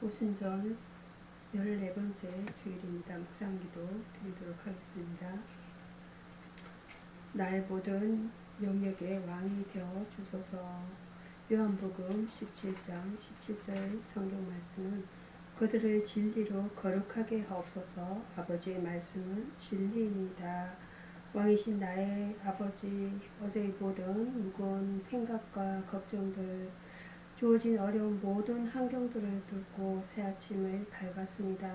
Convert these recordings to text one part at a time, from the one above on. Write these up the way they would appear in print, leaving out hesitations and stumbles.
오순절 14번째 주일입니다. 묵상기도 드리도록 하겠습니다. 나의 모든 영역의 왕이 되어 주소서. 요한복음 17장 17절 성경 말씀은 그들을 진리로 거룩하게 하옵소서. 아버지의 말씀은 진리입니다. 왕이신 나의 아버지, 어제의 모든 무거운 생각과 걱정들, 주어진 어려운 모든 환경들을 뚫고 새 아침을 밝았습니다.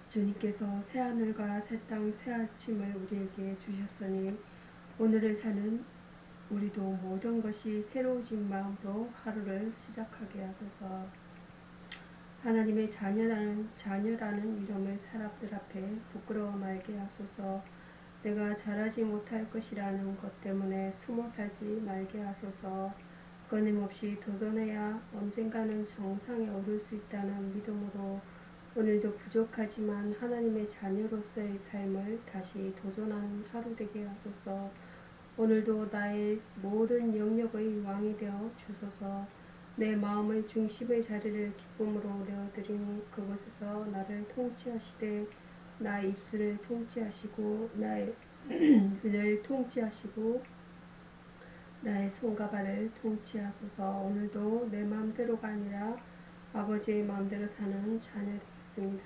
주님께서 새 하늘과 새 땅, 새 아침을 우리에게 주셨으니 오늘을 사는 우리도 모든 것이 새로워진 마음으로 하루를 시작하게 하소서. 하나님의 자녀라는 이름을 사람들 앞에 부끄러워 말게 하소서. 내가 잘하지 못할 것이라는 것 때문에 숨어 살지 말게 하소서. 끊임없이 도전해야 언젠가는 정상에 오를 수 있다는 믿음으로 오늘도 부족하지만 하나님의 자녀로서의 삶을 다시 도전하는 하루 되게 하소서. 오늘도 나의 모든 영역의 왕이 되어 주소서. 내 마음의 중심의 자리를 기쁨으로 내어드리니 그곳에서 나를 통치하시되 나의 입술을 통치하시고 나의 눈을 통치하시고 나의 손과 발을 통치하소서. 오늘도 내 마음대로가 아니라 아버지의 마음대로 사는 자녀 되겠습니다.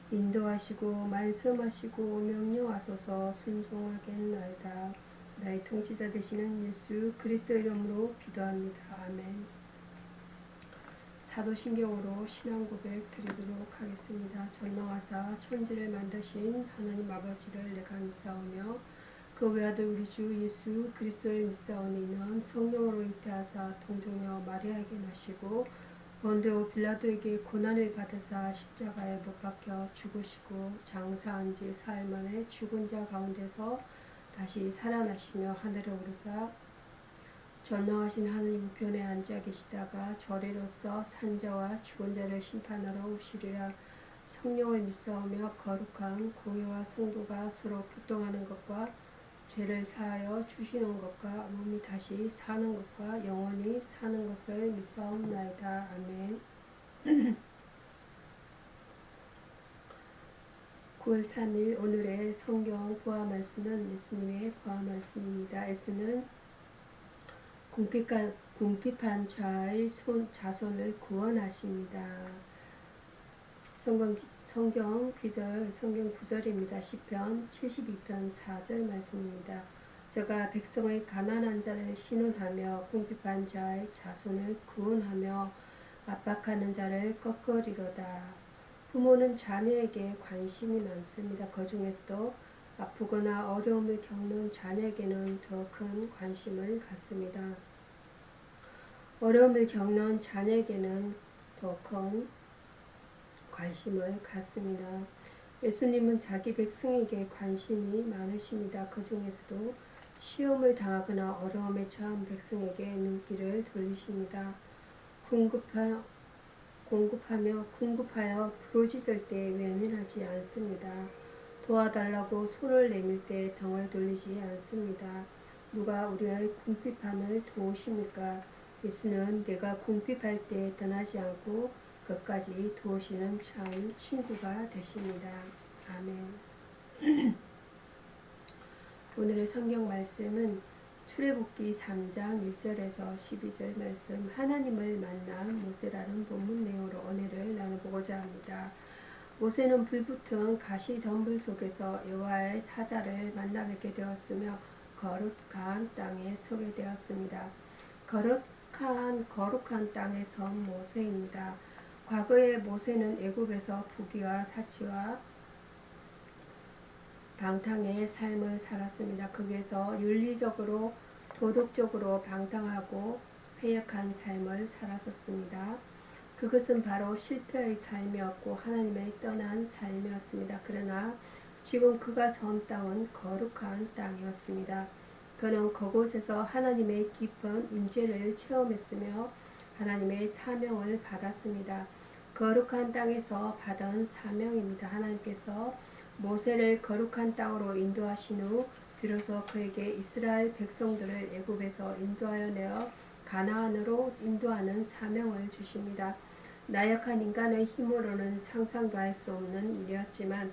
인도하시고 말씀하시고 명령하소서. 순종하겠나이다. 나의 통치자 되시는 예수 그리스도 이름으로 기도합니다. 아멘. 사도신경으로 신앙 고백 드리도록 하겠습니다. 전능하사 천지를 만드신 하나님 아버지를 내가 믿사오며 그 외아들 우리 주 예수 그리스도를 믿사오니 이는 성령으로 잉태하사 동정녀 마리아에게 나시고 본디오 빌라도에게 고난을 받으사 십자가에 못 박혀 죽으시고 장사한 지 사흘 만에 죽은 자 가운데서 다시 살아나시며 하늘에 오르사 전능하신 하나님 우편에 앉아 계시다가 저리로서 산자와 죽은 자를 심판하러 오시리라. 성령을 믿사오며 거룩한 공회와 성도가 서로 교통하는 것과 죄를 사하여 주시는 것과 몸이 다시 사는 것과 영원히 사는 것을 믿사옵나이다. 아멘. 9월 3일 오늘의 성경 보아 말씀은 예수님의 보아 말씀입니다. 예수는 궁핍한 자의 자손을 구원하십니다. 성경 구절입니다. 시편 72편 4절 말씀입니다. 저가 백성의 가난한 자를 신원하며 궁핍한 자의 자손을 구원하며 압박하는 자를 꺾으리로다. 부모는 자녀에게 관심이 많습니다. 그 중에서도 아프거나 어려움을 겪는 자녀에게는 더 큰 관심을 갖습니다. 어려움을 겪는 자녀에게는 더 큰 관심을 갖습니다. 예수님은 자기 백성에게 관심이 많으십니다. 그 중에서도 시험을 당하거나 어려움에 처한 백성에게 눈길을 돌리십니다. 궁급하여 부르짖을 때 외면하지 않습니다. 도와달라고 손을 내밀 때 등을 돌리지 않습니다. 누가 우리의 궁핍함을 도우십니까? 예수는 내가 궁핍할 때 떠나지 않고 끝까지 도우시는 참 친구가 되십니다. 아멘. 오늘의 성경 말씀은 출애굽기 3장 1절에서 12절 말씀 하나님을 만나 모세라는 본문 내용으로 은혜를 나눠보고자 합니다. 모세는 불붙은 가시덤불 속에서 여호와의 사자를 만나 뵙게 되었으며 거룩한 땅에 서게 되었습니다. 거룩한 땅에 선 모세입니다. 과거의 모세는 애굽에서 부귀와 사치와 방탕의 삶을 살았습니다. 거기에서 윤리적으로 도덕적으로 방탕하고 패역한 삶을 살았었습니다. 그것은 바로 실패의 삶이었고 하나님을 떠난 삶이었습니다. 그러나 지금 그가 선 땅은 거룩한 땅이었습니다. 그는 그곳에서 하나님의 깊은 임재를 체험했으며 하나님의 사명을 받았습니다. 거룩한 땅에서 받은 사명입니다. 하나님께서 모세를 거룩한 땅으로 인도하신 후 비로소 그에게 이스라엘 백성들을 애굽에서 인도하여 내어 가나안으로 인도하는 사명을 주십니다. 나약한 인간의 힘으로는 상상도 할 수 없는 일이었지만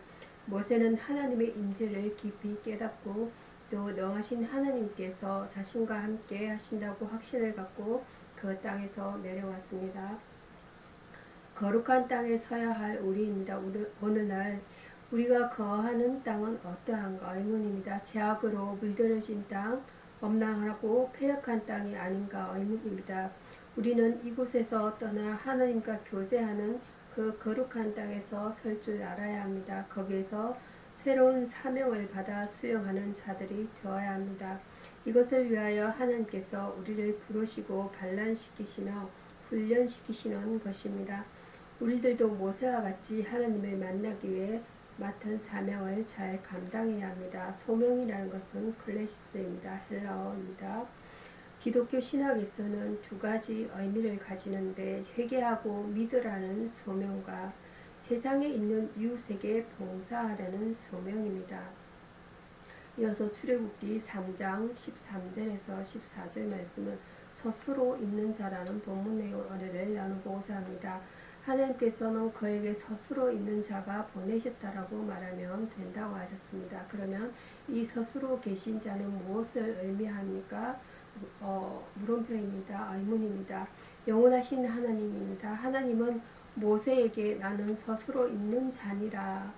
모세는 하나님의 임재를 깊이 깨닫고 또 능하신 하나님께서 자신과 함께 하신다고 확신을 갖고 그 땅에서 내려왔습니다. 거룩한 땅에 서야 할 우리입니다. 오늘날 우리가 거하는 땅은 어떠한가 의문입니다. 죄악으로 물들어진 땅, 엄랑하고 패역한 땅이 아닌가 의문입니다. 우리는 이곳에서 떠나 하나님과 교제하는 그 거룩한 땅에서 설 줄 알아야 합니다. 거기에서 새로운 사명을 받아 수용하는 자들이 되어야 합니다. 이것을 위하여 하나님께서 우리를 부르시고 발란시키시며 훈련시키시는 것입니다. 우리들도 모세와 같이 하나님을 만나기 위해 맡은 사명을 잘 감당해야 합니다. 소명이라는 것은 클레시스입니다. 헬라어입니다. 기독교 신학에서는 두 가지 의미를 가지는데 회개하고 믿으라는 소명과 세상에 있는 이웃에게 봉사하라는 소명입니다. 이어서 출애굽기 3장 13절에서 14절 말씀은 스스로 있는 자라는 본문 내용을 나눠보고자 합니다. 하나님께서는 그에게 스스로 있는 자가 보내셨다라고 말하면 된다고 하셨습니다. 그러면 이 스스로 계신 자는 무엇을 의미합니까? 물음표입니다. 의문입니다. 영원하신 하나님입니다. 하나님은 모세에게 나는 스스로 있는 자니라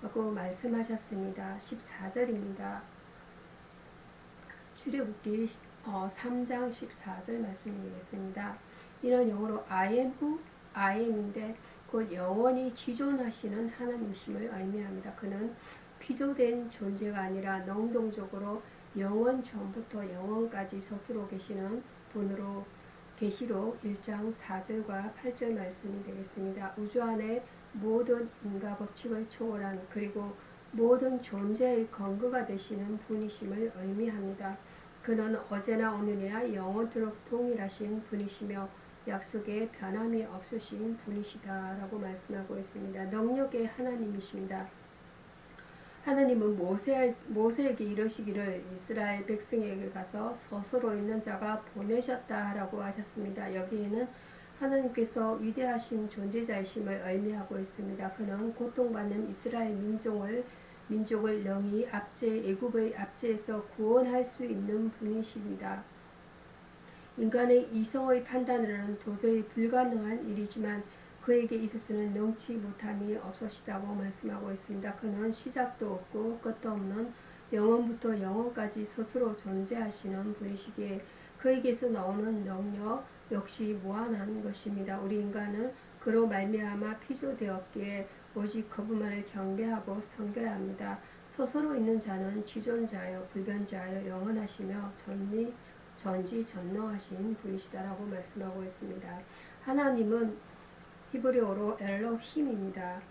라고 말씀하셨습니다. 14절입니다. 출애굽기 3장 14절 말씀드리겠습니다. 이런 영어로 I am who I am인데 곧 영원히 지존하시는 하나님이심을 의미합니다. 그는 피조된 존재가 아니라 능동적으로 영원 전부터 영원까지 스스로 계시는 분으로 계시록 1장 4절과 8절 말씀이 되겠습니다. 우주 안에 모든 인과 법칙을 초월한 그리고 모든 존재의 근거가 되시는 분이심을 의미합니다. 그는 어제나 오늘이나 영원토록 동일하신 분이시며 약속에 변함이 없으신 분이시다라고 말씀하고 있습니다. 능력의 하나님이십니다. 하나님은 모세에게 이르시기를 이스라엘 백성에게 가서 스스로 있는 자가 보내셨다라고 하셨습니다. 여기에는 하나님께서 위대하신 존재자이심을 의미하고 있습니다. 그는 고통받는 이스라엘 민족을 능히 애굽의 압제에서 구원할 수 있는 분이십니다. 인간의 이성의 판단으로는 도저히 불가능한 일이지만 그에게 있어서는 능치 못함이 없으시다고 말씀하고 있습니다. 그는 시작도 없고 끝도 없는 영원부터 영원까지 스스로 존재하시는 분이시기에 그에게서 나오는 능력 역시 무한한 것입니다. 우리 인간은 그로 말미암아 피조되었기에 오직 그분만을 경배하고 섬겨야 합니다. 스스로 있는 자는 지존자여 불변자여 영원하시며 전지전능하신 분이시다라고 말씀하고 있습니다. 하나님은 히브리어로 엘로힘입니다.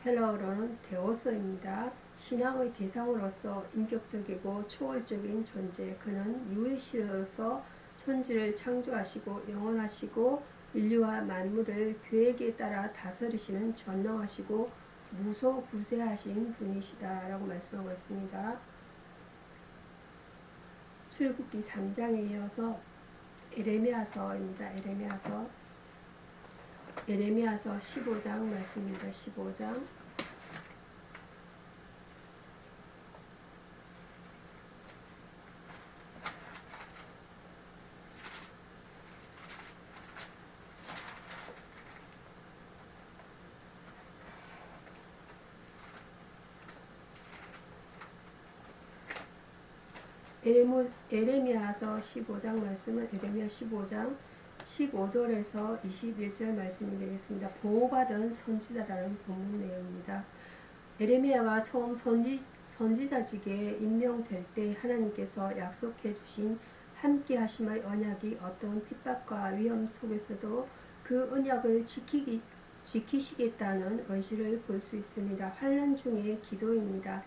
헬라어로는 데오스입니다. 신앙의 대상으로서 인격적이고 초월적인 존재, 그는 유일신으로서 천지를 창조하시고 영원하시고 인류와 만물을 계획에 따라 다스리시는 전능하시고 무소부재하신 분이시다라고 말씀하고 있습니다. 출애굽기 3장에 이어서 에레미야서입니다. 에레미야서 15장 말씀입니다. 15장 에레미야서 15장 말씀은 에레미야 15장 15절에서 21절 말씀이 되겠습니다. 보호받은 선지자라는 본문 내용입니다. 에레미야가 처음 선지자직에 임명될 때 하나님께서 약속해 주신 함께 하심의 언약이 어떤 핍박과 위험 속에서도 그 언약을 지키시겠다는 의지를 볼 수 있습니다. 환난 중의 기도입니다.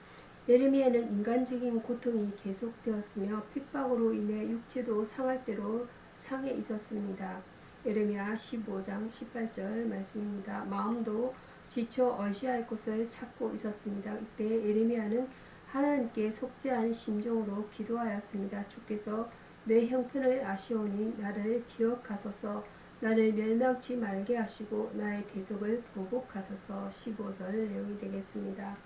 예레미야는 인간적인 고통이 계속되었으며 핍박으로 인해 육체도 상할 대로 상해 있었습니다. 예레미야 15장 18절 말씀입니다. 마음도 지쳐 의지할 곳을 찾고 있었습니다. 이때 예레미야는 하나님께 속죄한 심정으로 기도하였습니다. 주께서 내 형편을 아시오니 나를 기억하소서. 나를 멸망치 말게 하시고 나의 대적을 보복하소서. 15절 내용이 되겠습니다.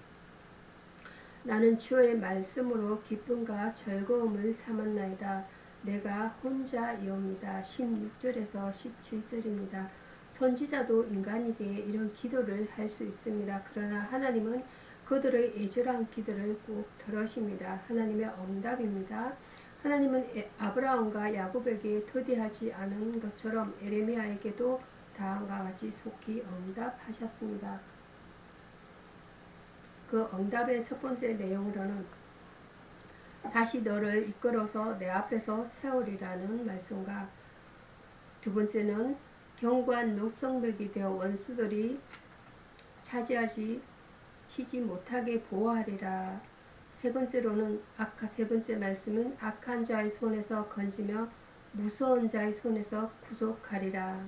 나는 주의 말씀으로 기쁨과 즐거움을 삼았나이다. 내가 혼자이옵니다. 16절에서 17절입니다. 선지자도 인간에게 이런 기도를 할 수 있습니다. 그러나 하나님은 그들의 애절한 기도를 꼭 들으십니다. 하나님의 응답입니다. 하나님은 아브라함과 야곱에게 더디하지 않은 것처럼 에레미야에게도 다음과 같이 속히 응답하셨습니다. 그 응답의 첫 번째 내용으로는 다시 너를 이끌어서 내 앞에서 세우리라는 말씀과, 두 번째는 견고한 녹성벽이 되어 원수들이 치지 못하게 보호하리라. 세 번째로는 세 번째 말씀은 악한 자의 손에서 건지며 무서운 자의 손에서 구속하리라.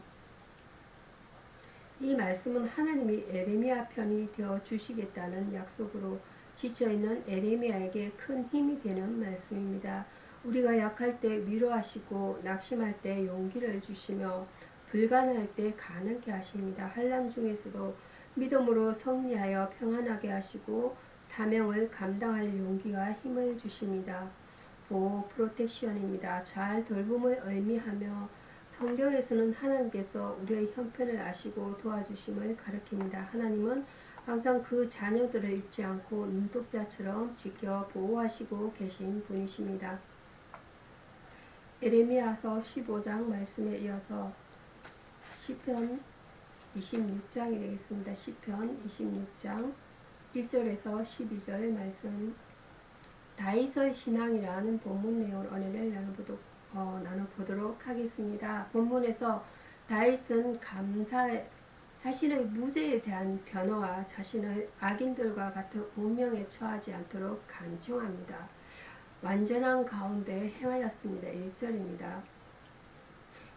이 말씀은 하나님이 에레미야 편이 되어 주시겠다는 약속으로 지쳐있는 에레미야에게 큰 힘이 되는 말씀입니다. 우리가 약할 때 위로하시고 낙심할 때 용기를 주시며 불가능할 때 가능케 하십니다. 환난 중에서도 믿음으로 승리하여 평안하게 하시고 사명을 감당할 용기와 힘을 주십니다. 보호 프로텍션입니다. 잘 돌봄을 의미하며 성경에서는 하나님께서 우리의 형편을 아시고 도와주심을 가리킵니다. 하나님은 항상 그 자녀들을 잊지 않고 눈독자처럼 지켜 보호하시고 계신 분이십니다. 에레미야서 15장 말씀에 이어서 시편 26장이 되겠습니다. 시편 26장 1절에서 12절 말씀, 다윗의 신앙이라는 본문 내용을 은혜를 나눠보도록 하겠습니다. 본문에서 다윗은 자신의 무죄에 대한 변호와 자신의 악인들과 같은 운명에 처하지 않도록 간청합니다. 완전한 가운데 행하였습니다. 1절입니다.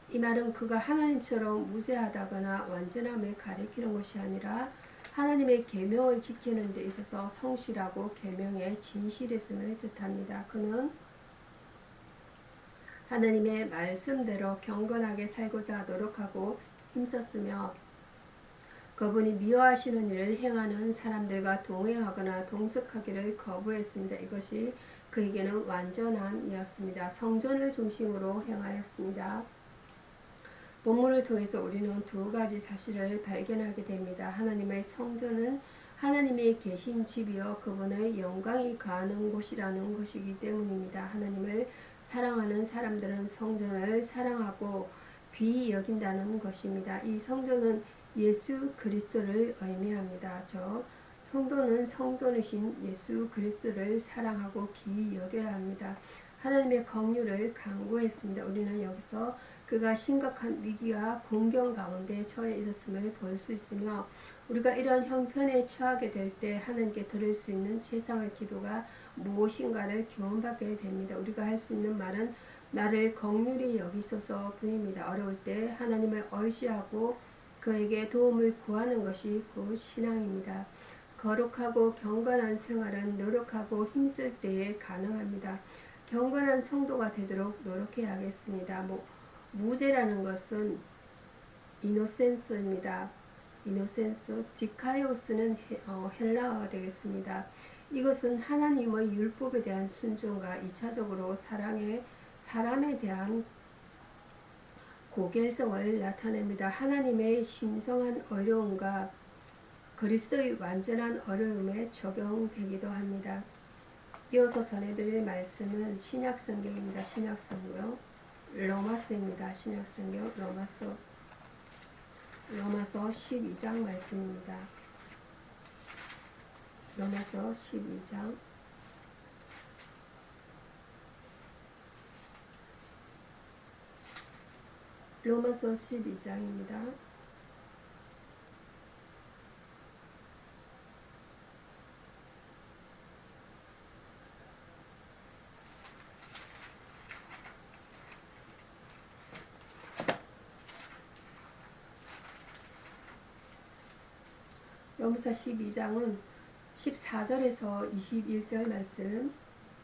이 말은 그가 하나님처럼 무죄하다거나 완전함을 가리키는 것이 아니라 하나님의 계명을 지키는 데 있어서 성실하고 계명에 진실했음을 뜻합니다. 그는 하나님의 말씀대로 경건하게 살고자 노력하고 힘썼으며 그분이 미워하시는 일을 행하는 사람들과 동행하거나 동석하기를 거부했습니다. 이것이 그에게는 완전함이었습니다. 성전을 중심으로 행하였습니다. 본문을 통해서 우리는 두 가지 사실을 발견하게 됩니다. 하나님의 성전은 하나님이 계신 집이요 그분의 영광이 거하는 곳이라는 것이기 때문입니다. 하나님을 사랑하는 사람들은 성전을 사랑하고 귀히 여긴다는 것입니다. 이 성전은 예수 그리스도를 의미합니다. 성도는 성전이신 예수 그리스도를 사랑하고 귀히 여겨야 합니다. 하나님의 긍휼을 간구했습니다. 우리는 여기서 그가 심각한 위기와 공경 가운데 처해 있었음을 볼 수 있으며 우리가 이런 형편에 처하게 될 때 하나님께 드릴 수 있는 최상의 기도가 무엇인가를 교훈받게 됩니다. 우리가 할 수 있는 말은 나를 긍휼히 여기소서 뿐입니다. 어려울 때 하나님을 의지하고 그에게 도움을 구하는 것이 곧 신앙입니다. 거룩하고 경건한 생활은 노력하고 힘쓸 때에 가능합니다. 경건한 성도가 되도록 노력해야겠습니다. 무죄라는 것은 이노센스입니다. 이노센스, 디카이오스는 헬라어가 되겠습니다. 이것은 하나님의 율법에 대한 순종과 2차적으로 사람에 대한 고결성을 나타냅니다. 하나님의 신성한 어려움과 그리스도의 완전한 어려움에 적용되기도 합니다. 이어서 전해드릴 말씀은 신약성경입니다. 신약성경 로마서입니다. 신약성경 로마서 12장 말씀입니다. 로마서 12장 로마서 12장입니다. 로마서 12장은 14절에서 21절 말씀,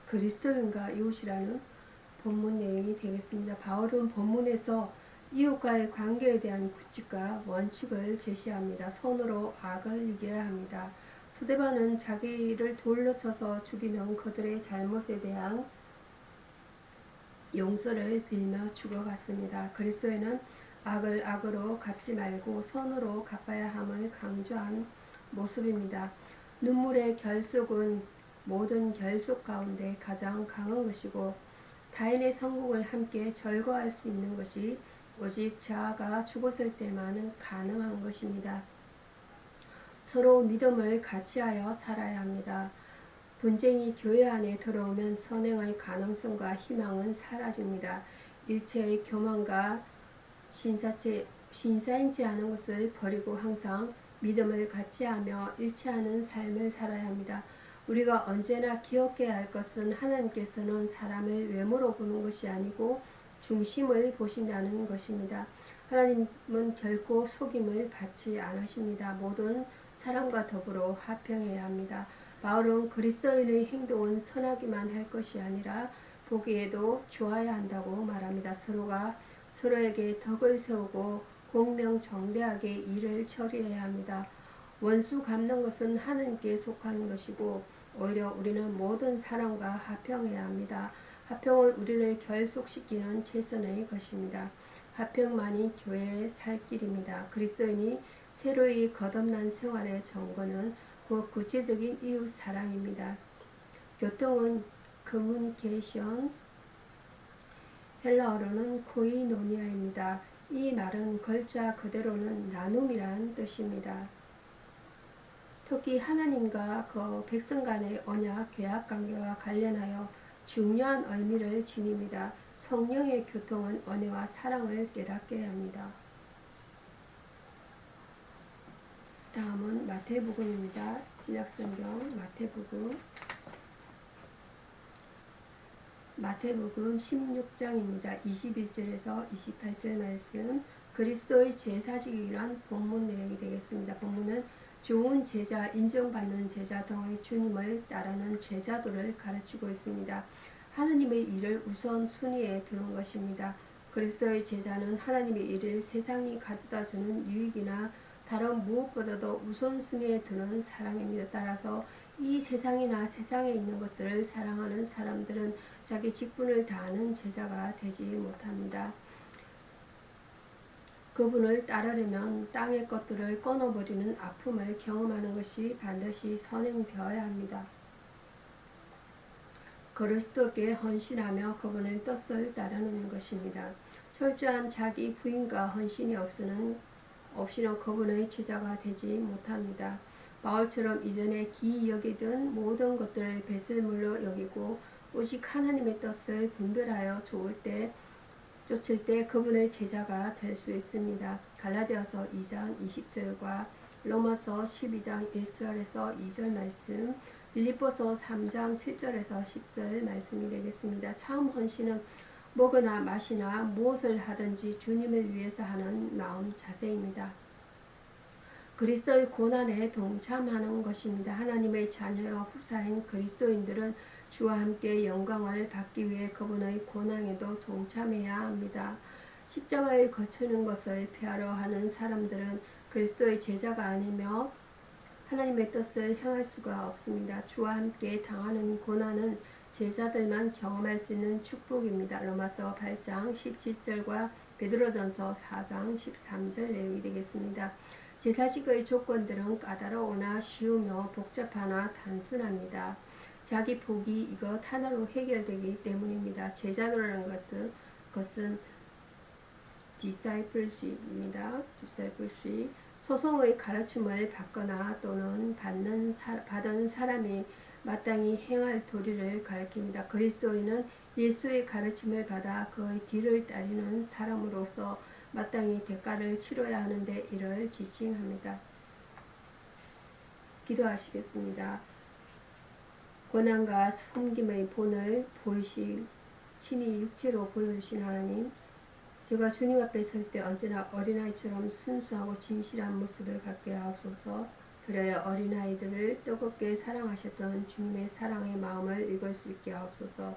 그리스도인과 이웃이라는 본문 내용이 되겠습니다. 바울은 본문에서 이웃과의 관계에 대한 규칙과 원칙을 제시합니다. 선으로 악을 이겨야 합니다. 스데반은 자기를 돌로 쳐서 죽이는 그들의 잘못에 대한 용서를 빌며 죽어갔습니다. 그리스도에는 악을 악으로 갚지 말고 선으로 갚아야 함을 강조한 모습입니다. 눈물의 결속은 모든 결속 가운데 가장 강한 것이고 타인의 성공을 함께 절거할 수 있는 것이 오직 자아가 죽었을 때만은 가능한 것입니다. 서로 믿음을 같이하여 살아야 합니다. 분쟁이 교회 안에 들어오면 선행의 가능성과 희망은 사라집니다. 일체의 교만과 신사인지 하는 것을 버리고 항상 믿음을 같이하며 일치하는 삶을 살아야 합니다. 우리가 언제나 기억해야 할 것은 하나님께서는 사람을 외모로 보는 것이 아니고 중심을 보신다는 것입니다. 하나님은 결코 속임을 받지 않으십니다. 모든 사람과 더불어 화평해야 합니다. 바울은 그리스도인의 행동은 선하기만 할 것이 아니라 보기에도 좋아야 한다고 말합니다. 서로가 서로에게 덕을 세우고 공명정대하게 일을 처리해야 합니다. 원수 갚는 것은 하나님께 속한 것이고 오히려 우리는 모든 사람과 화평해야 합니다. 화평은 우리를 결속시키는 최선의 것입니다. 화평만이 교회의 살 길입니다. 그리스도인이 새로이 거듭난 생활의 정거는 그 구체적인 이웃 사랑입니다. 교통은 커뮤니케이션, 헬라어로는 코이노니아입니다. 이 말은 글자 그대로는 나눔이란 뜻입니다. 특히 하나님과 그 백성 간의 언약, 계약 관계와 관련하여 중요한 의미를 지닙니다. 성령의 교통은 은혜와 사랑을 깨닫게 합니다. 다음은 마태복음입니다. 신약성경 마태복음 16장입니다. 21절에서 28절 말씀, 그리스도의 제사직이란 본문 내용이 되겠습니다. 본문은 좋은 제자, 인정받는 제자 등의 주님을 따르는 제자도를 가르치고 있습니다. 하나님의 일을 우선 순위에 두는 것입니다. 그리스도의 제자는 하나님의 일을 세상이 가져다주는 유익이나 다른 무엇보다도 우선순위에 두는 사람입니다. 따라서 이 세상이나 세상에 있는 것들을 사랑하는 사람들은 자기 직분을 다하는 제자가 되지 못합니다. 그분을 따르려면 땅의 것들을 끊어버리는 아픔을 경험하는 것이 반드시 선행되어야 합니다. 그리스도께 헌신하며 그분의 뜻을 따르는 것입니다. 철저한 자기 부인과 헌신이 없이는 그분의 제자가 되지 못합니다. 바울처럼 이전에 기이 여기던 모든 것들을 배설물로 여기고 오직 하나님의 뜻을 분별하여 쫓을 때 그분의 제자가 될 수 있습니다. 갈라디아서 2장 20절과 로마서 12장 1절에서 2절 말씀, 빌립보서 3장 7절에서 10절 말씀이 되겠습니다. 참 헌신은 먹으나 마시나 무엇을 하든지 주님을 위해서 하는 마음 자세입니다. 그리스도의 고난에 동참하는 것입니다. 하나님의 자녀여 후사인 그리스도인들은 주와 함께 영광을 받기 위해 그분의 고난에도 동참해야 합니다. 십자가에 거치는 것을 피하려 하는 사람들은 그리스도의 제자가 아니며 하나님의 뜻을 행할 수가 없습니다. 주와 함께 당하는 고난은 제자들만 경험할 수 있는 축복입니다. 로마서 8장 17절과 베드로전서 4장 13절 내용이 되겠습니다. 제사직의 조건들은 까다로우나 쉬우며 복잡하나 단순합니다. 자기 복이 이것 하나로 해결되기 때문입니다. 제자도라는 것은 discipleship입니다. discipleship. 소송의 가르침을 받거나 또는 받은 사람이 마땅히 행할 도리를 가리킵니다. 그리스도인은 예수의 가르침을 받아 그의 뒤를 따르는 사람으로서 마땅히 대가를 치러야 하는데 이를 지칭합니다. 기도하시겠습니다. 고난과 섬김의 본을 친히 육체로 보여주신 하나님, 제가 주님 앞에 설 때 언제나 어린아이처럼 순수하고 진실한 모습을 갖게 하옵소서. 그래야 어린아이들을 뜨겁게 사랑하셨던 주님의 사랑의 마음을 읽을 수 있게 하옵소서.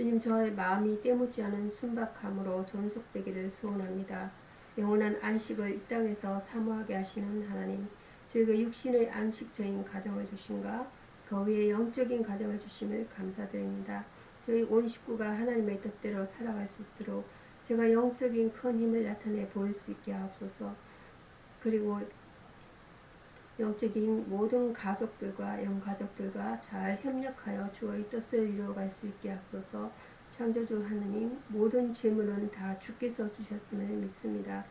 주님, 저의 마음이 때묻지 않은 순박함으로 존속되기를 소원합니다. 영원한 안식을 이 땅에서 사모하게 하시는 하나님, 저희가 육신의 안식처인 가정을 주신가 그 위에 영적인 가정을 주심을 감사드립니다. 저희 온 식구가 하나님의 뜻대로 살아갈 수 있도록 제가 영적인 큰 힘을 나타내 보일 수 있게 하옵소서. 그리고 영적인 모든 가족들과 영가족들과 잘 협력하여 주의 뜻을 이루어갈 수 있게 하옵소서. 창조주 하느님, 모든 재물은 다 주께서 주셨음을 믿습니다.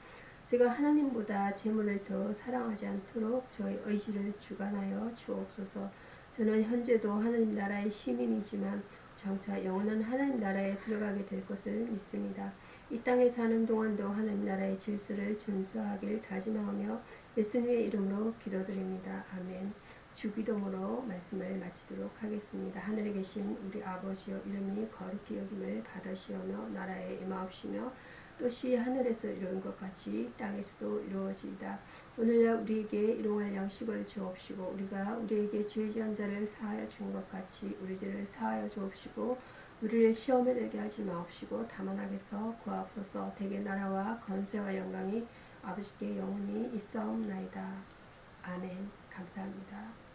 제가 하나님보다 재물을 더 사랑하지 않도록 저의 의지를 주관하여 주옵소서. 저는 현재도 하나님 나라의 시민이지만 장차 영원한 하나님 나라에 들어가게 될 것을 믿습니다. 이 땅에 사는 동안도 하나님 나라의 질서를 준수하길 다짐하며 예수님의 이름으로 기도드립니다. 아멘. 주기도문으로 말씀을 마치도록 하겠습니다. 하늘에 계신 우리 아버지여, 이름이 거룩히 여김을 받으시오며 나라에 임하옵시며 뜻이 하늘에서 이루어진 것 같이 땅에서도 이루어지이다. 오늘날 우리에게 일용할 양식을 주옵시고 우리가 우리에게 죄 지은 자를 사하여 준 것 같이 우리 죄를 사하여 주옵시고 우리를 시험에 들게 하지 마옵시고 다만 악에서 구하옵소서. 대개 나라와 권세와 영광이 아버지께 영원히 있사옵나이다. 아멘. 감사합니다.